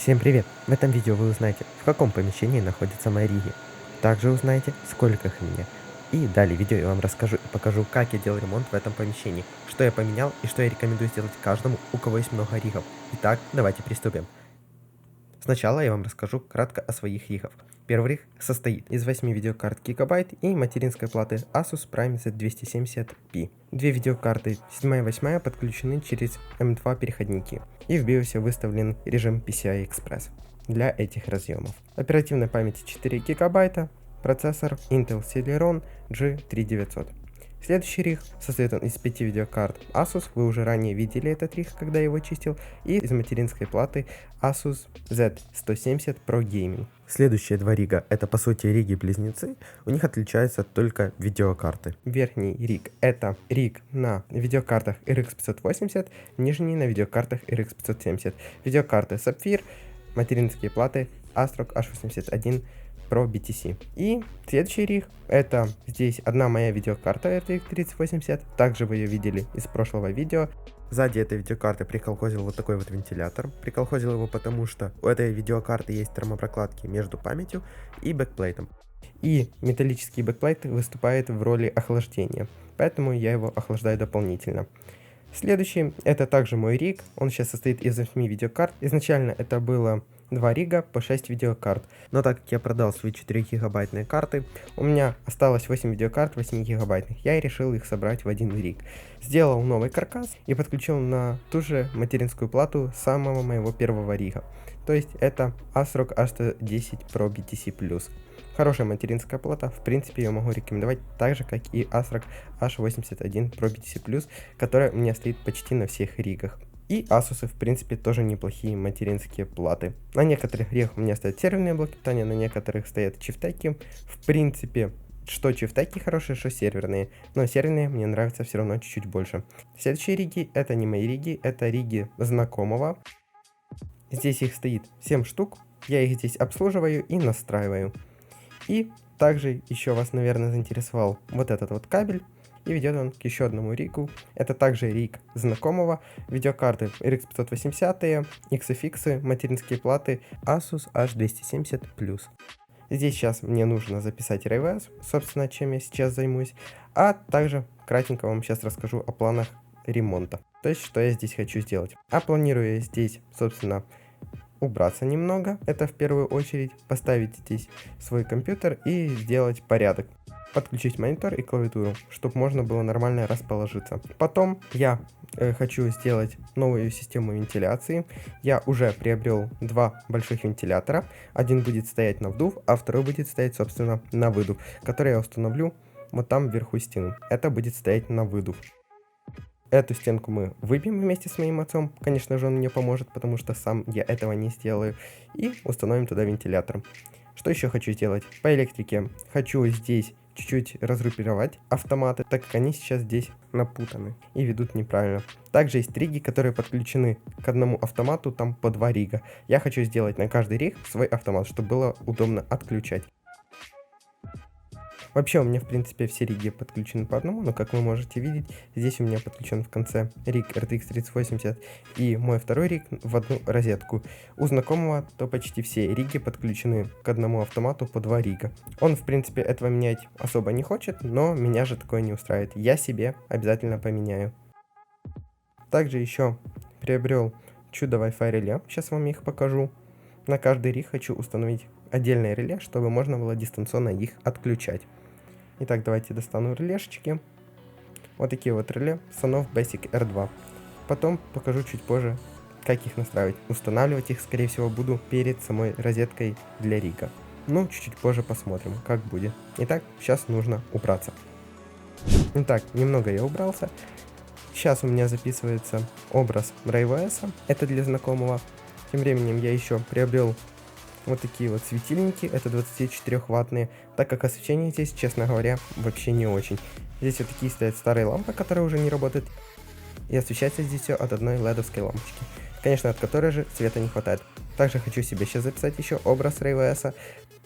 Всем привет! В этом видео вы узнаете, в каком помещении находятся мои риги. Также узнаете, сколько их у меня. И далее в видео я вам расскажу и покажу, как я делал ремонт в этом помещении, что я поменял и что я рекомендую сделать каждому, у кого есть много ригов. Итак, давайте приступим. Сначала я вам расскажу кратко о своих ригах. Первый риг состоит из 8 видеокарт Gigabyte и материнской платы Asus Prime Z270P. Две видеокарты 7 и 8 подключены через M2 переходники, и в BIOS выставлен режим PCI Express для этих разъемов. Оперативной памяти 4 гигабайта, процессор Intel Celeron G3900. Следующий риг состоит из 5 видеокарт Asus, вы уже ранее видели этот риг, когда я его чистил, и из материнской платы Asus Z170 Pro Gaming. Следующие два рига это по сути риги-близнецы, у них отличаются только видеокарты. Верхний риг это риг на видеокартах RX 580, нижний на видеокартах RX 570. Видеокарты Sapphire, материнские платы ASRock H81 Pro BTC. И следующий риг это здесь одна моя видеокарта RTX 3080, также вы ее видели из прошлого видео. Сзади этой видеокарты приколхозил вот такой вот вентилятор. Приколхозил его потому, что у этой видеокарты есть термопрокладки между памятью и бэкплейтом. И металлический бэкплейт выступает в роли охлаждения, поэтому я его охлаждаю дополнительно. Следующий это также мой риг, он сейчас состоит из 8 видеокарт. Изначально это было 2 рига по 6 видеокарт, но так как я продал свои 4 гигабайтные карты, у меня осталось 8 видеокарт 8 гигабайтных, я и решил их собрать в один риг. Сделал новый каркас и подключил на ту же материнскую плату самого моего первого рига, то есть это ASRock H110 Pro BTC+. Хорошая материнская плата, в принципе ее могу рекомендовать так же, как и ASRock H81 Pro BTC+, которая у меня стоит почти на всех ригах. И Asus, в принципе, тоже неплохие материнские платы. На некоторых ригах у меня стоят серверные блоки питания, на некоторых стоят чифтеки. В принципе, что чифтеки хорошие, что серверные, но серверные мне нравятся все равно чуть-чуть больше. Следующие риги это не мои риги, это риги знакомого. Здесь их стоит 7 штук, я их здесь обслуживаю и настраиваю. И также еще вас, наверное, заинтересовал вот этот вот кабель. И ведет он к еще одному ригу. Это также риг знакомого. Видеокарты RX 580, XFX, материнские платы Asus H270+. Здесь сейчас мне нужно записать RayVS, собственно, чем я сейчас займусь. А также кратенько вам сейчас расскажу о планах ремонта. То есть, что я здесь хочу сделать. А планирую я здесь, собственно, убраться немного. Это в первую очередь поставить здесь свой компьютер и сделать порядок. Подключить монитор и клавиатуру, чтобы можно было нормально расположиться. Потом я хочу сделать новую систему вентиляции. Я уже приобрел 2 больших вентилятора. Один будет стоять на вдув, а второй будет стоять, собственно, на выдув, который я установлю вот там вверху стены. Это будет стоять на выдув. Эту стенку мы выбьем вместе с моим отцом. Конечно же, он мне поможет, потому что сам я этого не сделаю. И установим туда вентилятор. Что еще хочу сделать? По электрике хочу здесь чуть-чуть разгруппировать автоматы, так как они сейчас здесь напутаны и ведут неправильно. Также есть риги, которые подключены к одному автомату, там по 2 рига. Я хочу сделать на каждый риг свой автомат, чтобы было удобно отключать. Вообще у меня в принципе все риги подключены по одному, но как вы можете видеть, здесь у меня подключен в конце риг RTX 3080 и мой второй риг в одну розетку. У знакомого то почти все риги подключены к одному автомату по 2 рига. Он в принципе этого менять особо не хочет, но меня же такое не устраивает. Я себе обязательно поменяю. Также еще приобрел чудо Wi-Fi реле, сейчас вам их покажу. На каждый риг хочу установить отдельное реле, чтобы можно было дистанционно их отключать. Итак, давайте достану релешечки. Вот такие вот реле Sonov Basic R2. Потом покажу чуть позже, как их настраивать. Устанавливать их, скорее всего, буду перед самой розеткой для рига. Ну, чуть-чуть позже посмотрим, как будет. Итак, сейчас нужно убраться. Итак, немного я убрался. Сейчас у меня записывается образ RayVS. Это для знакомого. Тем временем я еще приобрел вот такие вот светильники, это 24-ваттные, так как освещение здесь, честно говоря, вообще не очень. Здесь вот такие стоят старые лампы, которые уже не работают, и освещается здесь все от одной ледовской лампочки, конечно, от которой же света не хватает. Также хочу себе сейчас записать еще образ RayVS,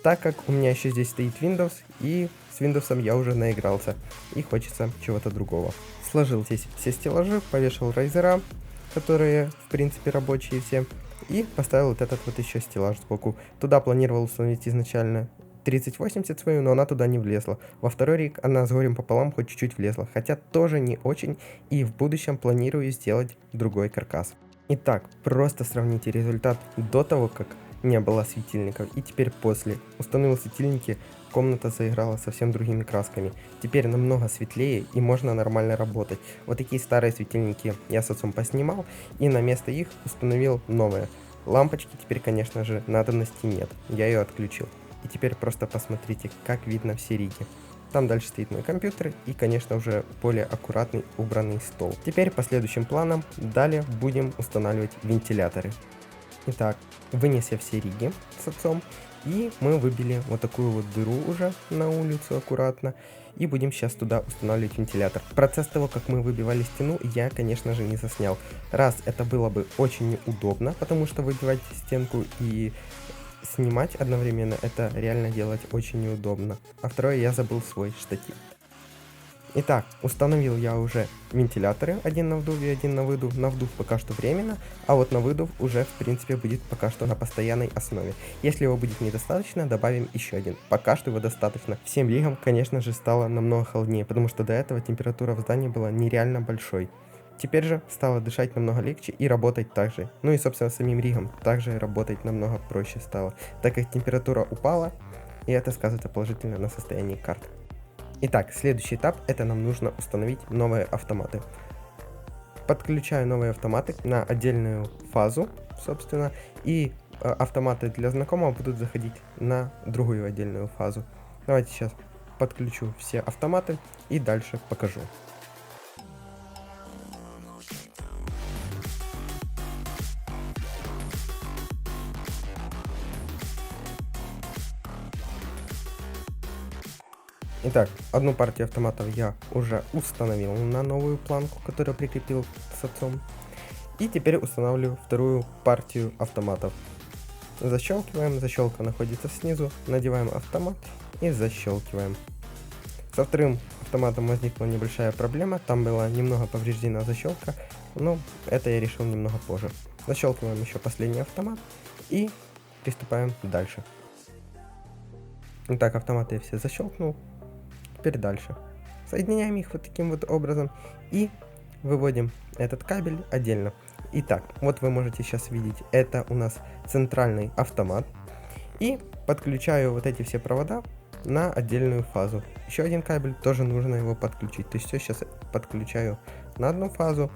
так как у меня еще здесь стоит Windows, и с Windows я уже наигрался, и хочется чего-то другого. Сложил здесь все стеллажи, повешал райзера, которые в принципе рабочие все. И поставил вот этот вот еще стеллаж сбоку. Туда планировал установить изначально 3080 свою, но она туда не влезла. Во второй риг она с горем пополам хоть чуть-чуть влезла, хотя тоже не очень, и в будущем планирую сделать другой каркас. Итак, просто сравните результат до того, как не было светильников, и теперь после. Установил светильники, комната заиграла совсем другими красками. Теперь намного светлее и можно нормально работать. Вот такие старые светильники я с отцом поснимал, и на место их установил новые. Лампочки теперь, конечно же, надобности нет, я ее отключил. И теперь просто посмотрите, как видно все риги. Там дальше стоит мой компьютер и, конечно, уже более аккуратный убранный стол. Теперь по следующим планам далее будем устанавливать вентиляторы. Итак, вынес я все риги с отцом, и мы выбили вот такую вот дыру уже на улицу аккуратно, и будем сейчас туда устанавливать вентилятор. Процесс того, как мы выбивали стену, я, конечно же, не заснял. Раз, это было бы очень неудобно, потому что выбивать стенку и снимать одновременно, это реально делать очень неудобно. А второе, я забыл свой штатив. Итак, установил я уже вентиляторы, один на вдув и один на выдув. На вдув пока что временно, а вот на выдув уже в принципе будет пока что на постоянной основе. Если его будет недостаточно, добавим еще один. Пока что его достаточно. Всем ригам, конечно же, стало намного холоднее, потому что до этого температура в здании была нереально большой. Теперь же стало дышать намного легче и работать так же. Ну и собственно самим ригом также работать намного проще стало, так как температура упала, и это сказывается положительно на состоянии карт. Итак, следующий этап, это нам нужно установить новые автоматы. Подключаю новые автоматы на отдельную фазу, собственно, и автоматы для знакомого будут заходить на другую отдельную фазу. Давайте сейчас подключу все автоматы и дальше покажу. Итак, одну партию автоматов я уже установил на новую планку, которую прикрепил с отцом. И теперь устанавливаю вторую партию автоматов. Защелкиваем, защелка находится снизу, надеваем автомат и защелкиваем. Со вторым автоматом возникла небольшая проблема, там была немного повреждена защелка, но это я решил немного позже. Защелкиваем еще последний автомат и приступаем дальше. Итак, автоматы я все защелкнул. Теперь дальше. Соединяем их вот таким вот образом и выводим этот кабель отдельно. Итак, вот вы можете сейчас видеть, это у нас центральный автомат. И подключаю вот эти все провода на отдельную фазу. Еще один кабель, тоже нужно его подключить. То есть все сейчас подключаю на одну фазу,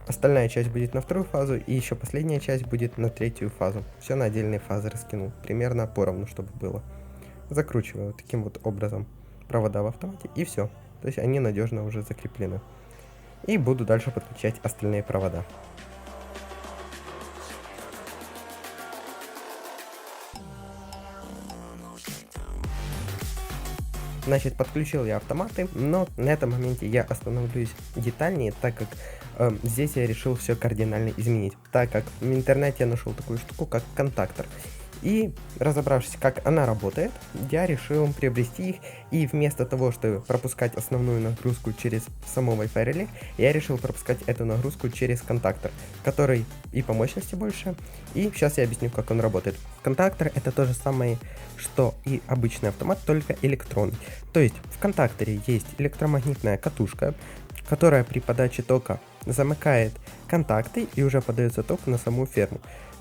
остальная часть будет на вторую фазу, и еще последняя часть будет на третью фазу. Все на отдельные фазы раскинул, примерно поровну, чтобы было. Закручиваю вот таким вот образом провода в автомате, и все. То есть они надежно уже закреплены. И буду дальше подключать остальные провода. Значит, подключил я автоматы, но на этом моменте я остановлюсь детальнее, так как здесь я решил все кардинально изменить. Так как в интернете я нашел такую штуку, как контактор. И разобравшись, как она работает, я решил приобрести их, и вместо того, чтобы пропускать основную нагрузку через само Wi-Fi реле, я решил пропускать эту нагрузку через контактор, который и по мощности больше, и сейчас я объясню, как он работает. Контактор — это то же самое, что и обычный автомат, только электронный. То есть в контакторе есть электромагнитная катушка, которая при подаче тока замыкает контакты и уже подается ток на саму ферму.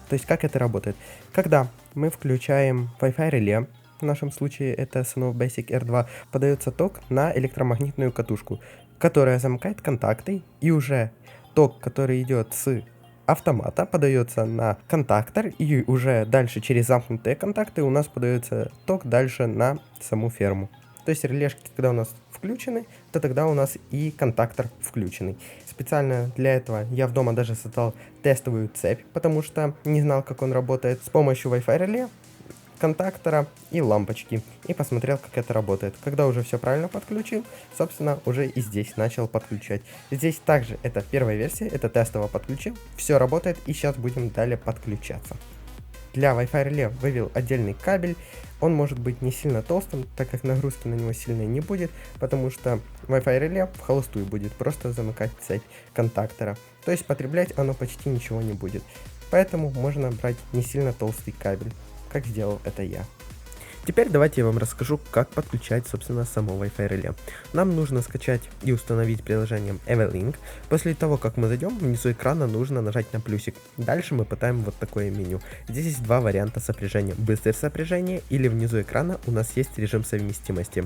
То есть как это работает? Когда мы включаем Wi-Fi реле, в нашем случае это SNOW Basic R2, подается ток на электромагнитную катушку, которая замыкает контакты, и уже ток, который идет с автомата, подается на контактор, и уже дальше через замкнутые контакты у нас подается ток дальше на саму ферму. То есть релешки, когда у нас включены, то тогда у нас и контактор включенный. Специально для этого я в дома даже создал тестовую цепь, потому что не знал, как он работает, с помощью Wi-Fi реле, контактора и лампочки. И посмотрел, как это работает. Когда уже все правильно подключил, собственно, уже и здесь начал подключать. Здесь также это первая версия, это тестово подключил. Все работает, и сейчас будем далее подключаться. Для Wi-Fi реле вывел отдельный кабель. Он может быть не сильно толстым, так как нагрузки на него сильной не будет, потому что Wi-Fi реле в холостую будет просто замыкать цепь контактора. То есть потреблять оно почти ничего не будет. Поэтому можно брать не сильно толстый кабель, как сделал это я. Теперь давайте я вам расскажу, как подключать, собственно, само Wi-Fi реле. Нам нужно скачать и установить приложение Evelink. После того, как мы зайдем, внизу экрана нужно нажать на плюсик. Дальше мы пытаем вот такое меню. Здесь есть два варианта сопряжения. Быстрое сопряжение или внизу экрана у нас есть режим совместимости.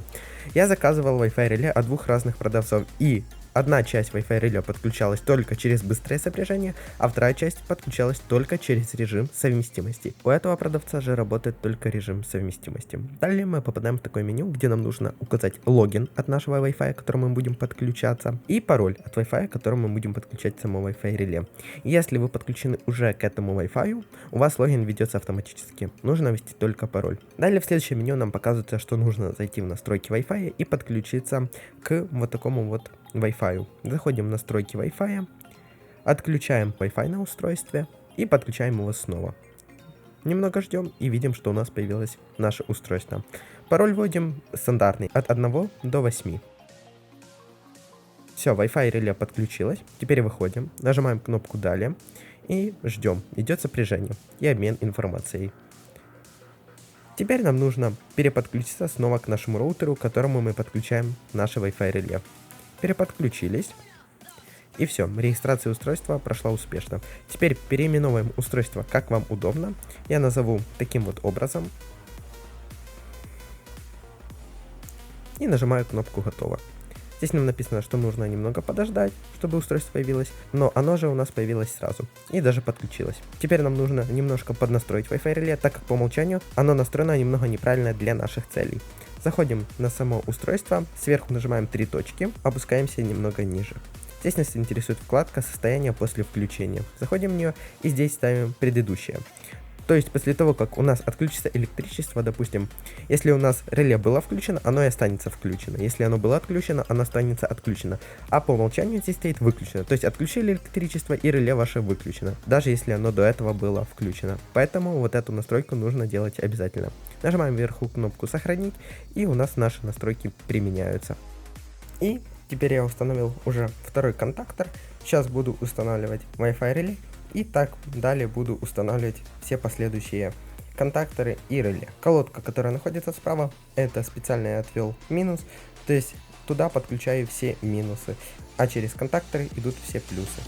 Я заказывал Wi-Fi реле от двух разных продавцов, и одна часть Wi-Fi реле подключалась только через быстрое сопряжение, а вторая часть подключалась только через режим совместимости. У этого продавца же работает только режим совместимости. Далее мы попадаем в такое меню, где нам нужно указать логин от нашего Wi-Fi, к которому мы будем подключаться, и пароль от Wi-Fi, к которому мы будем подключать само Wi-Fi реле. Если вы подключены уже к этому Wi-Fi, у вас логин ведется автоматически. Нужно ввести только пароль. Далее в следующем меню нам показывается, что нужно зайти в настройки Wi-Fi и подключиться к вот такому вот Wi-Fi. Заходим в настройки Wi-Fi, отключаем Wi-Fi на устройстве и подключаем его снова. Немного ждем и видим, что у нас появилось наше устройство. Пароль вводим стандартный от 1 до 8. Все, Wi-Fi реле подключилось. Теперь выходим, нажимаем кнопку «Далее» и ждем. Идет сопряжение и обмен информацией. Теперь нам нужно переподключиться снова к нашему роутеру, к которому мы подключаем наше Wi-Fi реле. Переподключились. И все, регистрация устройства прошла успешно. Теперь переименовываем устройство как вам удобно. Я назову таким вот образом. И нажимаю кнопку «Готово». Здесь нам написано, что нужно немного подождать, чтобы устройство появилось, но оно же у нас появилось сразу и даже подключилось. Теперь нам нужно немножко поднастроить Wi-Fi реле, так как по умолчанию оно настроено немного неправильно для наших целей. Заходим на само устройство, сверху нажимаем 3 точки, опускаемся немного ниже. Здесь нас интересует вкладка «Состояние после включения». Заходим в нее и здесь ставим «Предыдущее». То есть после того, как у нас отключится электричество, допустим, если у нас реле было включено, оно и останется включено. Если оно было отключено, оно останется отключено. А по умолчанию здесь стоит выключено. То есть отключили электричество и реле ваше выключено, даже если оно до этого было включено. Поэтому вот эту настройку нужно делать обязательно. Нажимаем вверху кнопку «Сохранить», и у нас наши настройки применяются. И теперь я установил уже второй контактор. Сейчас буду устанавливать Wi-Fi реле. И так далее буду устанавливать все последующие контакторы и реле. Колодка, которая находится справа, это специально я отвел минус, то есть туда подключаю все минусы, а через контакторы идут все плюсы.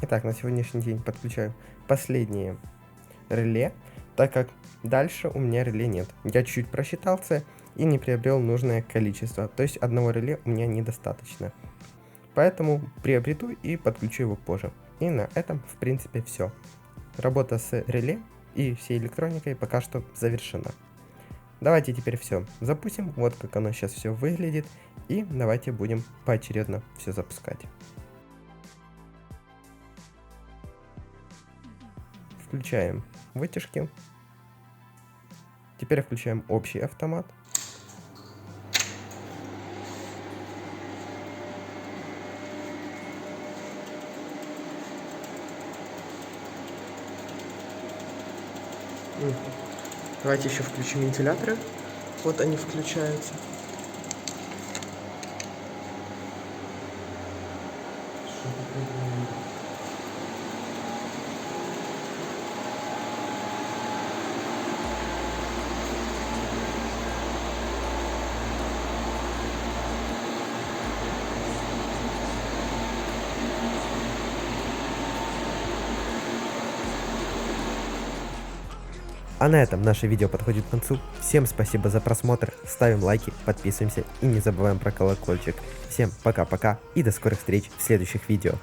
Итак, на сегодняшний день подключаю последнее реле, так как дальше у меня реле нет. Я чуть просчитался и не приобрел нужное количество, то есть одного реле у меня недостаточно. Поэтому приобрету и подключу его позже. И на этом, в принципе, все. Работа с реле и всей электроникой пока что завершена. Давайте теперь все запустим, вот как оно сейчас все выглядит, и давайте будем поочередно все запускать. Включаем вытяжки. Теперь включаем общий автомат. Давайте еще включим вентиляторы. Вот они включаются. А на этом наше видео подходит к концу. Всем спасибо за просмотр, ставим лайки, подписываемся и не забываем про колокольчик. Всем пока-пока и до скорых встреч в следующих видео.